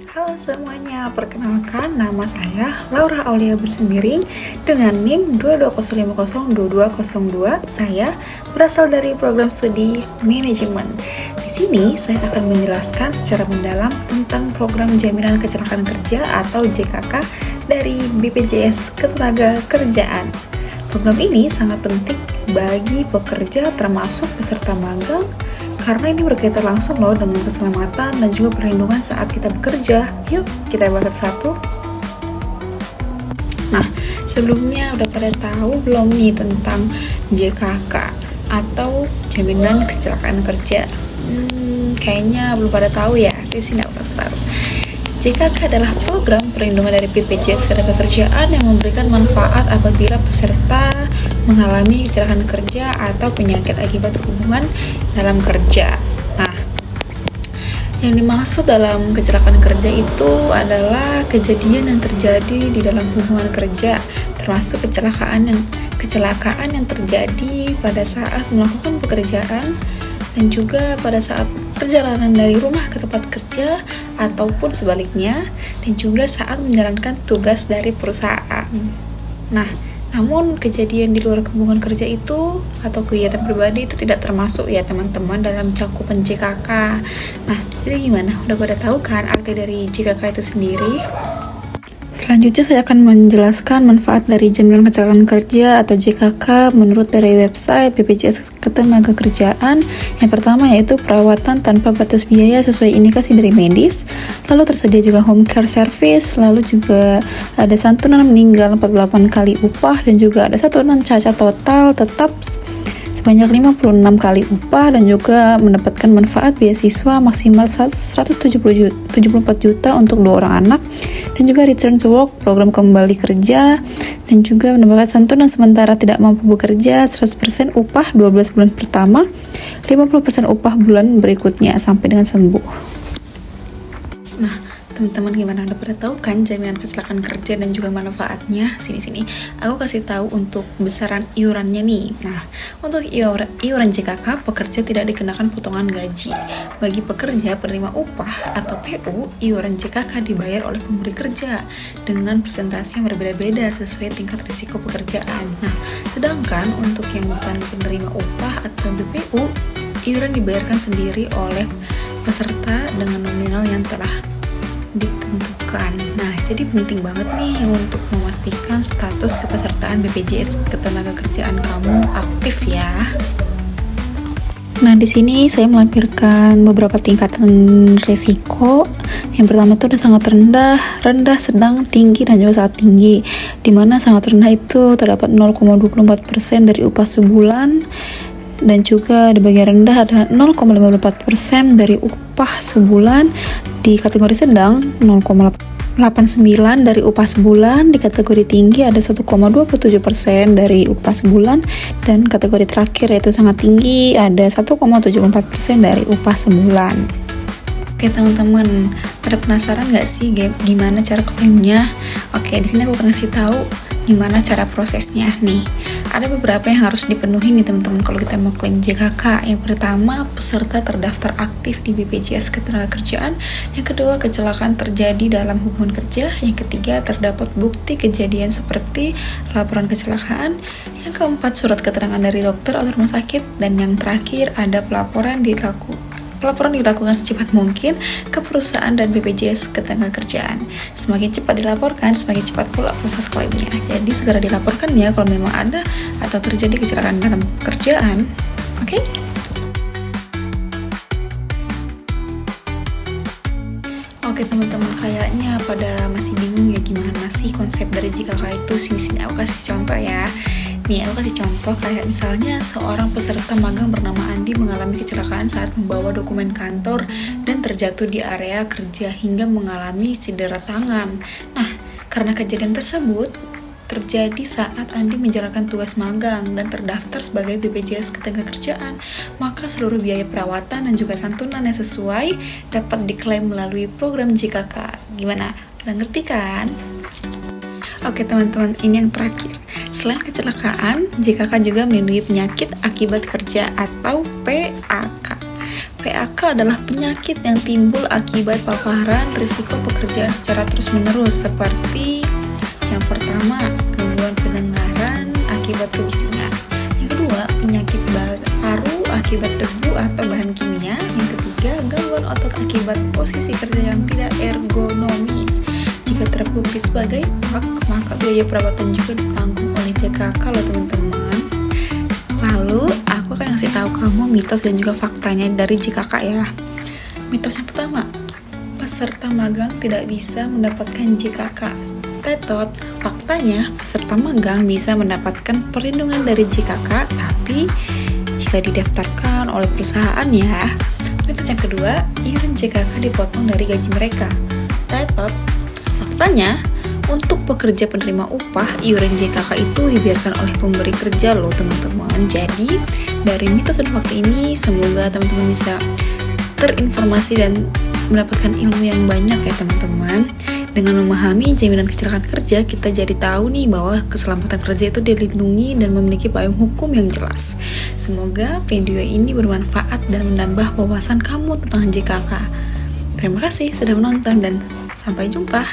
Halo semuanya, perkenalkan nama saya Laura Aulia Bersemiring dengan NIM 220502202. Saya berasal dari program studi manajemen. Di sini saya akan menjelaskan secara mendalam tentang program jaminan kecelakaan kerja atau JKK dari BPJS Ketenagakerjaan. Program ini sangat penting bagi pekerja termasuk peserta magang karena ini berkaitan langsung loh dengan keselamatan dan juga perlindungan saat kita bekerja. Yuk, kita bahas satu. Nah, sebelumnya udah pada tahu belum nih tentang JKK atau Jaminan Kecelakaan Kerja? Kayaknya belum pada tahu ya, sih nggak pernah tahu. JKK adalah program perlindungan dari BPJS Ketenagakerjaan yang memberikan manfaat apabila peserta mengalami kecelakaan kerja atau penyakit akibat hubungan dalam kerja. Nah, yang dimaksud dalam kecelakaan kerja itu adalah kejadian yang terjadi di dalam hubungan kerja, termasuk kecelakaan yang terjadi pada saat melakukan pekerjaan dan juga pada saat perjalanan dari rumah ke tempat kerja ataupun sebaliknya, dan juga saat menjalankan tugas dari perusahaan. Nah, namun kejadian di luar hubungan kerja itu atau kegiatan pribadi itu tidak termasuk ya teman-teman dalam cakupan JKK. Nah, jadi gimana? Udah pada tahu kan arti dari JKK itu sendiri? Selanjutnya saya akan menjelaskan manfaat dari jaminan kecelakaan kerja atau JKK menurut dari website BPJS Ketenagakerjaan. Yang pertama yaitu perawatan tanpa batas biaya sesuai indikasi dari medis, lalu tersedia juga home care service, lalu juga ada santunan meninggal 48 kali upah, dan juga ada santunan cacat total tetap sebanyak 56 kali upah, dan juga mendapatkan manfaat beasiswa maksimal 174 juta untuk 2 orang anak, dan juga return to work, program kembali kerja, dan juga mendapatkan santunan sementara tidak mampu bekerja 100% upah 12 bulan pertama, 50% upah bulan berikutnya sampai dengan sembuh. Nah, teman-teman gimana, udah pada tahu kan jaminan kecelakaan kerja dan juga manfaatnya? Sini aku kasih tahu untuk besaran iurannya nih. Nah, untuk iuran JKK, pekerja tidak dikenakan potongan gaji. Bagi pekerja penerima upah atau PU, iuran JKK dibayar oleh pemberi kerja dengan persentase yang berbeda-beda sesuai tingkat risiko pekerjaan. Nah, sedangkan untuk yang bukan penerima upah atau BPU, iuran dibayarkan sendiri oleh peserta dengan nominal yang telah ditentukan. Nah, jadi penting banget nih untuk memastikan status kepesertaan BPJS Ketenagakerjaan kamu aktif ya. Nah, di sini saya melampirkan beberapa tingkatan risiko. Yang pertama itu ada sangat rendah, sedang, tinggi, dan juga sangat tinggi. Dimana sangat rendah itu terdapat 0,24% dari upah sebulan, dan juga di bagian rendah ada 0,54% dari upah sebulan. Di kategori sedang 0,89 dari upah sebulan, di kategori tinggi ada 1,27% dari upah sebulan, dan kategori terakhir yaitu sangat tinggi ada 1,74% dari upah sebulan. Oke teman-teman, pada penasaran nggak sih gimana cara klaimnya? Oke, di sini aku akan kasih tahu gimana cara prosesnya nih. Ada beberapa yang harus dipenuhi nih teman-teman kalau kita mau klaim JKK. Yang pertama, peserta terdaftar aktif di BPJS Ketenagakerjaan. Yang kedua, kecelakaan terjadi dalam hubungan kerja. Yang ketiga, terdapat bukti kejadian seperti laporan kecelakaan. Yang keempat, surat keterangan dari dokter atau rumah sakit. Dan yang terakhir, ada pelaporan dilakukan secepat mungkin ke perusahaan dan BPJS Ketenagakerjaan. Semakin cepat dilaporkan, semakin cepat pula proses klaimnya. Jadi segera dilaporkan ya kalau memang ada atau terjadi kecelakaan dalam pekerjaan. Oke? Oke teman-teman, kayaknya pada masih bingung ya gimana sih konsep dari JKK itu. Sini aku kasih contoh ya. Nih, aku kasih contoh kayak misalnya seorang peserta magang bernama Andi mengalami kecelakaan saat membawa dokumen kantor dan terjatuh di area kerja hingga mengalami cedera tangan. Nah, karena kejadian tersebut terjadi saat Andi menjalankan tugas magang dan terdaftar sebagai BPJS Ketenagakerjaan, maka seluruh biaya perawatan dan juga santunan yang sesuai dapat diklaim melalui program JKK. Gimana? Udah ngerti kan? Oke teman-teman, ini yang terakhir. Selain kecelakaan, JKK juga melindungi penyakit akibat kerja atau PAK. PHK adalah penyakit yang timbul akibat paparan risiko pekerjaan secara terus-menerus, seperti yang pertama, gangguan pendengaran akibat kebisingan. Yang kedua, penyakit paru akibat debu atau bahan kimia. Yang ketiga, gangguan otot akibat posisi kerja yang tidak ergonomis. Jika terbukti sebagai PAK, maka biaya perawatan juga ditanggung oleh JKK loh teman-teman. Lalu, aku akan ngasih tahu kamu mitos dan juga faktanya dari JKK ya. Mitos yang pertama, peserta magang tidak bisa mendapatkan JKK. Tetot, faktanya peserta magang bisa mendapatkan perlindungan dari JKK, tapi jika didaftarkan oleh perusahaan ya. Mitos yang kedua, iuran JKK dipotong dari gaji mereka. Tetot, faktanya untuk pekerja penerima upah, iuran JKK itu dibiarkan oleh pemberi kerja loh teman-teman. Jadi dari mitos dan fakta ini, semoga teman-teman bisa terinformasi dan mendapatkan ilmu yang banyak ya teman-teman. Dengan memahami jaminan kecelakaan kerja, kita jadi tahu nih bahwa keselamatan kerja itu dilindungi dan memiliki payung hukum yang jelas. Semoga video ini bermanfaat dan menambah wawasan kamu tentang JKK. Terima kasih sudah menonton dan sampai jumpa.